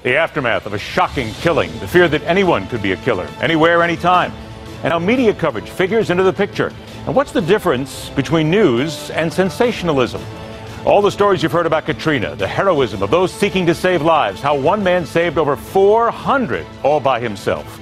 The aftermath of a shocking killing, the fear that anyone could be a killer, anywhere, anytime, and how media coverage figures into the picture. And what's the difference between news and sensationalism? All the stories you've heard about Katrina, the heroism of those seeking to save lives, how one man saved over 400 all by himself.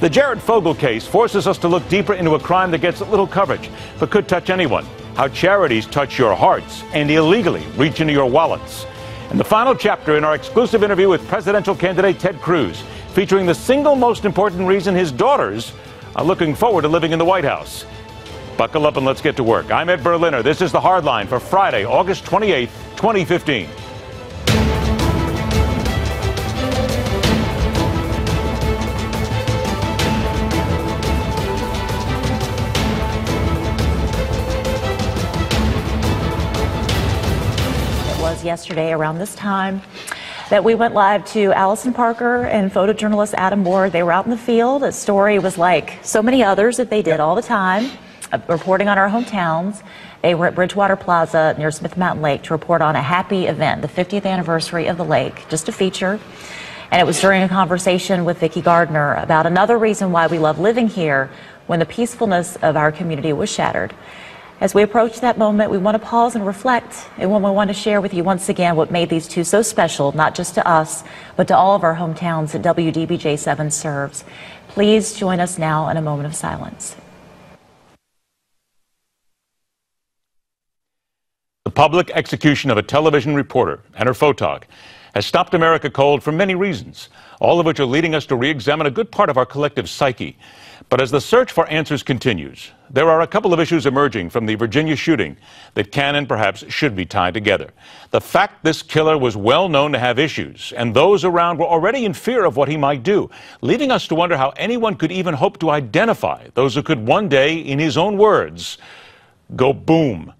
The Jared Fogle case forces us to look deeper into a crime that gets little coverage, but could touch anyone. How charities touch your hearts and illegally reach into your wallets. And the final chapter in our exclusive interview with presidential candidate Ted Cruz, featuring the single most important reason his daughters are looking forward to living in the White House. Buckle up and let's get to work. I'm Ed Berliner. This is The Hardline for Friday, August 28th, 2015. Yesterday around this time that we went live to Allison Parker and photojournalist Adam Ward. They were out in the field. The story was like so many others that they did all the time, reporting on our hometowns. They were at Bridgewater Plaza near Smith Mountain Lake to report on a happy event, the 50th anniversary of the lake, just a feature. And it was during a conversation with Vicki Gardner about another reason why we love living here when the peacefulness of our community was shattered. As we approach that moment, we want to pause and reflect, and we want to share with you once again what made these two so special, not just to us, but to all of our hometowns that WDBJ7 serves. Please join us now in a moment of silence. The public execution of a television reporter and her photog has stopped America cold for many reasons, all of which are leading us to re-examine a good part of our collective psyche. But as the search for answers continues, there are a couple of issues emerging from the Virginia shooting that can and perhaps should be tied together. The fact this killer was well known to have issues, and those around were already in fear of what he might do, leading us to wonder how anyone could even hope to identify those who could one day, in his own words, go boom.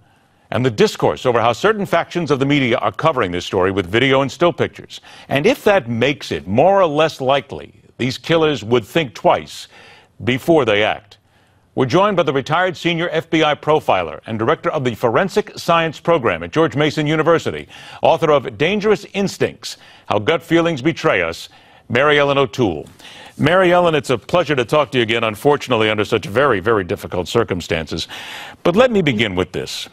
And the discourse over how certain factions of the media are covering this story with video and still pictures. And if that makes it more or less likely these killers would think twice before they act. We're joined by the retired senior FBI profiler and director of the Forensic Science Program at George Mason University, author of Dangerous Instincts, How Gut Feelings Betray Us, Mary Ellen O'Toole. Mary Ellen, it's a pleasure to talk to you again, unfortunately under such very, very difficult circumstances. But let me begin with this.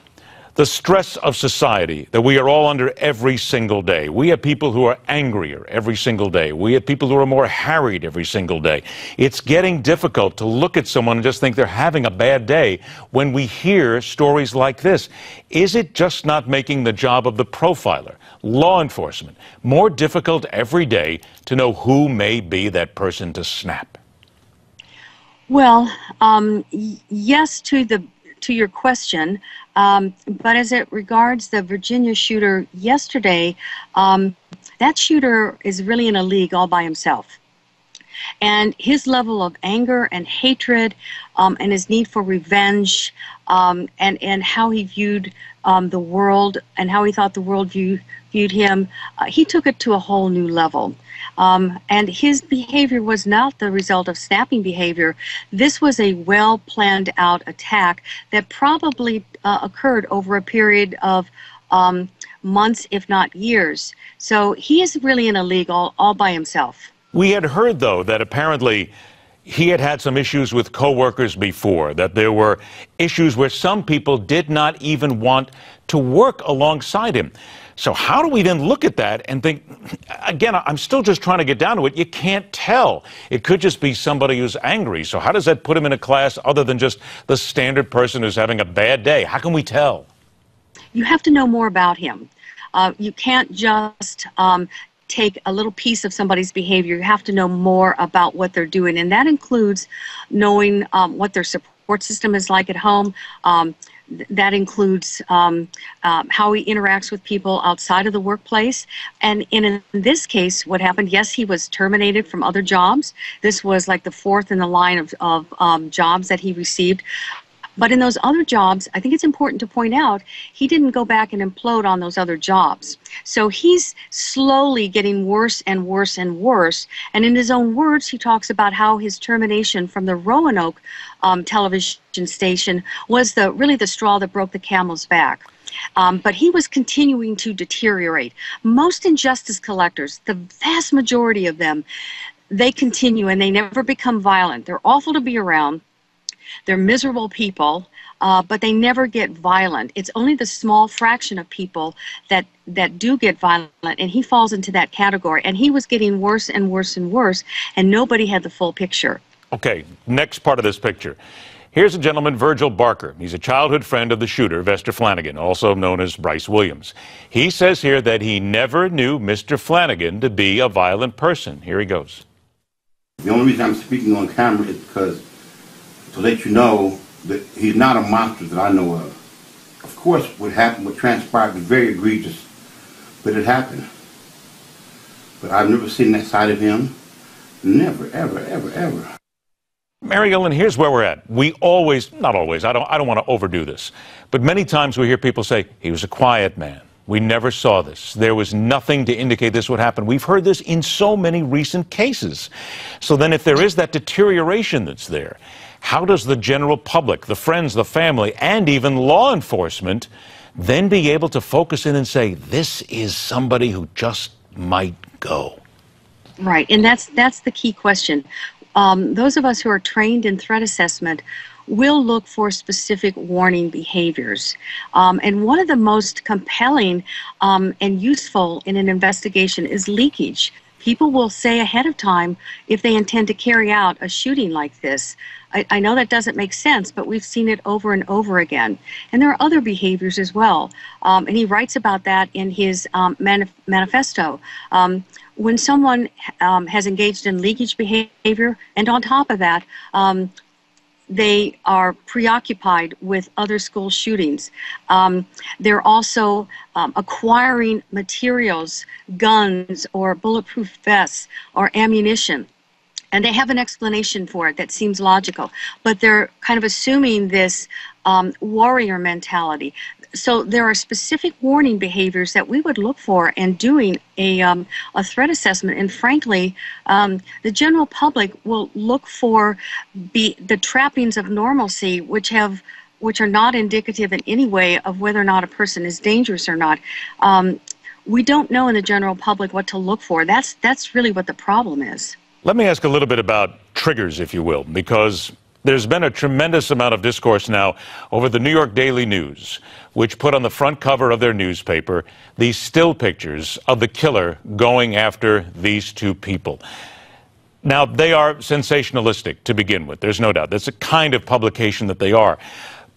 The stress of society that we are all under every single day. We have people who are angrier every single day. We have people who are more harried every single day. It's getting difficult to look at someone and just think they're having a bad day when we hear stories like this. Is it just not making the job of the profiler, law enforcement, more difficult every day to know who may be that person to snap? Well, yes to your question, but as it regards the Virginia shooter yesterday, that shooter is really in a league all by himself. And his level of anger and hatred and his need for revenge and how he viewed the world and how he thought the world viewed him, he took it to a whole new level. And his behavior was not the result of snapping behavior. This was a well-planned out attack that probably occurred over a period of months, if not years. So he is really in a league all by himself. We had heard, though, that apparently he had had some issues with coworkers before, that there were issues where some people did not even want to work alongside him. So how do we then look at that and think, again, I'm still just trying to get down to it. You can't tell. It could just be somebody who's angry. So how does that put him in a class other than just the standard person who's having a bad day? How can we tell? You have to know more about him. You can't just take a little piece of somebody's behavior. You have to know more about what they're doing, and that includes knowing what their support system is like at home. That includes how he interacts with people outside of the workplace. And in this case, what happened, yes, he was terminated from other jobs. This was like the fourth in the line of jobs that he received. But in those other jobs, I think it's important to point out, he didn't go back and implode on those other jobs. So he's slowly getting worse and worse and worse. And in his own words, he talks about how his termination from the Roanoke television station was really the straw that broke the camel's back. But he was continuing to deteriorate. Most injustice collectors, the vast majority of them, they continue and they never become violent. They're awful to be around. They're miserable people, but they never get violent. It's only the small fraction of people that do get violent, and he falls into that category. And he was getting worse and worse and worse, and nobody had the full picture. Okay, next part of this picture. Here's a gentleman, Virgil Barker. He's a childhood friend of the shooter, Vester Flanagan, also known as Bryce Williams. He says here that he never knew Mr. Flanagan to be a violent person. Here he goes. The only reason I'm speaking on camera is because to let you know that he's not a monster that I know of. Of course, what happened, what transpired was very egregious, but it happened. But I've never seen that side of him. Never, ever, ever, ever. Mary Ellen, here's where we're at. We always, not always, I don't want to overdo this, but many times we hear people say, he was a quiet man. We never saw this. There was nothing to indicate this would happen. We've heard this in so many recent cases. So then if there is that deterioration that's there, how does the general public, the friends, the family, and even law enforcement then be able to focus in and say, this is somebody who just might go? Right, and that's the key question. Those of us who are trained in threat assessment will look for specific warning behaviors. And one of the most compelling and useful in an investigation is leakage. People will say ahead of time if they intend to carry out a shooting like this. I know that doesn't make sense, but we've seen it over and over again. And there are other behaviors as well. And he writes about that in his manifesto. When someone has engaged in leakage behavior, and on top of that, they are preoccupied with other school shootings. They're also acquiring materials, guns, or bulletproof vests, or ammunition. And they have an explanation for it that seems logical, but they're kind of assuming this warrior mentality. So there are specific warning behaviors that we would look for in doing a threat assessment. And frankly, the general public will look for the trappings of normalcy, which are not indicative in any way of whether or not a person is dangerous or not. We don't know in the general public what to look for. That's really what the problem is. Let me ask a little bit about triggers, if you will, because there's been a tremendous amount of discourse now over the New York Daily News, which put on the front cover of their newspaper these still pictures of the killer going after these two people. Now, they are sensationalistic to begin with. There's no doubt. That's a kind of publication that they are.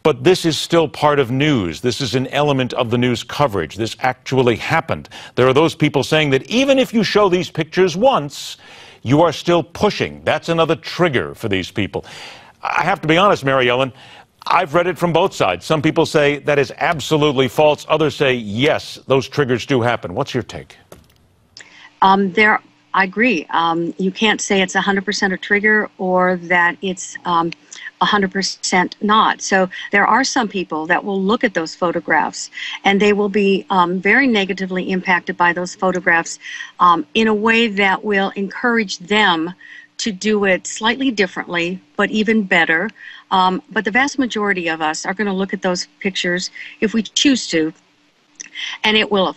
But this is still part of news. This is an element of the news coverage. This actually happened. There are those people saying that even if you show these pictures once, you are still pushing. That's another trigger for these people. I have to be honest, Mary Ellen, I've read it from both sides. Some people say that is absolutely false. Others say, yes, those triggers do happen. What's your take? I agree. You can't say it's 100% a trigger or that it's 100% not. So there are some people that will look at those photographs and they will be very negatively impacted by those photographs in a way that will encourage them to do it slightly differently, but even better. But the vast majority of us are going to look at those pictures if we choose to, and it will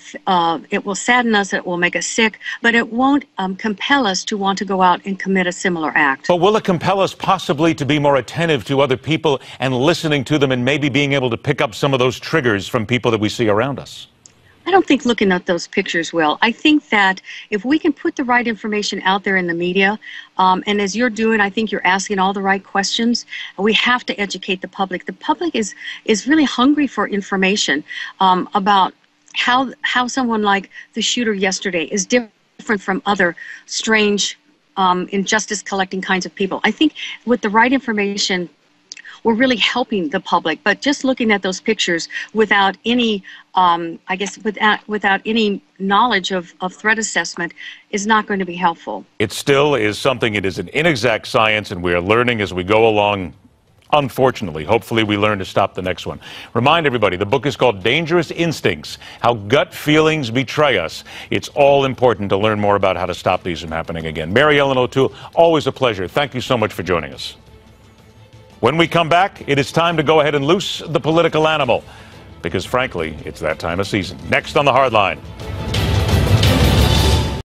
sadden us, it will make us sick, but it won't compel us to want to go out and commit a similar act. But will it compel us possibly to be more attentive to other people and listening to them and maybe being able to pick up some of those triggers from people that we see around us? I don't think looking at those pictures will. I think that if we can put the right information out there in the media, and as you're doing, I think you're asking all the right questions, we have to educate the public. The public is really hungry for information about how someone like the shooter yesterday is different from other strange injustice collecting kinds of people. I think with the right information, we're really helping the public, but just looking at those pictures without any, without any knowledge of threat assessment is not going to be helpful. It still is something, it is an inexact science, and we are learning as we go along. Unfortunately, hopefully we learn to stop the next one. Remind everybody, the book is called Dangerous Instincts, How Gut Feelings Betray Us. It's all important to learn more about how to stop these from happening again. Mary Ellen O'Toole, always a pleasure. Thank you so much for joining us. When we come back, it is time to go ahead and loose the political animal. because frankly, it's that time of season. Next on The Hardline.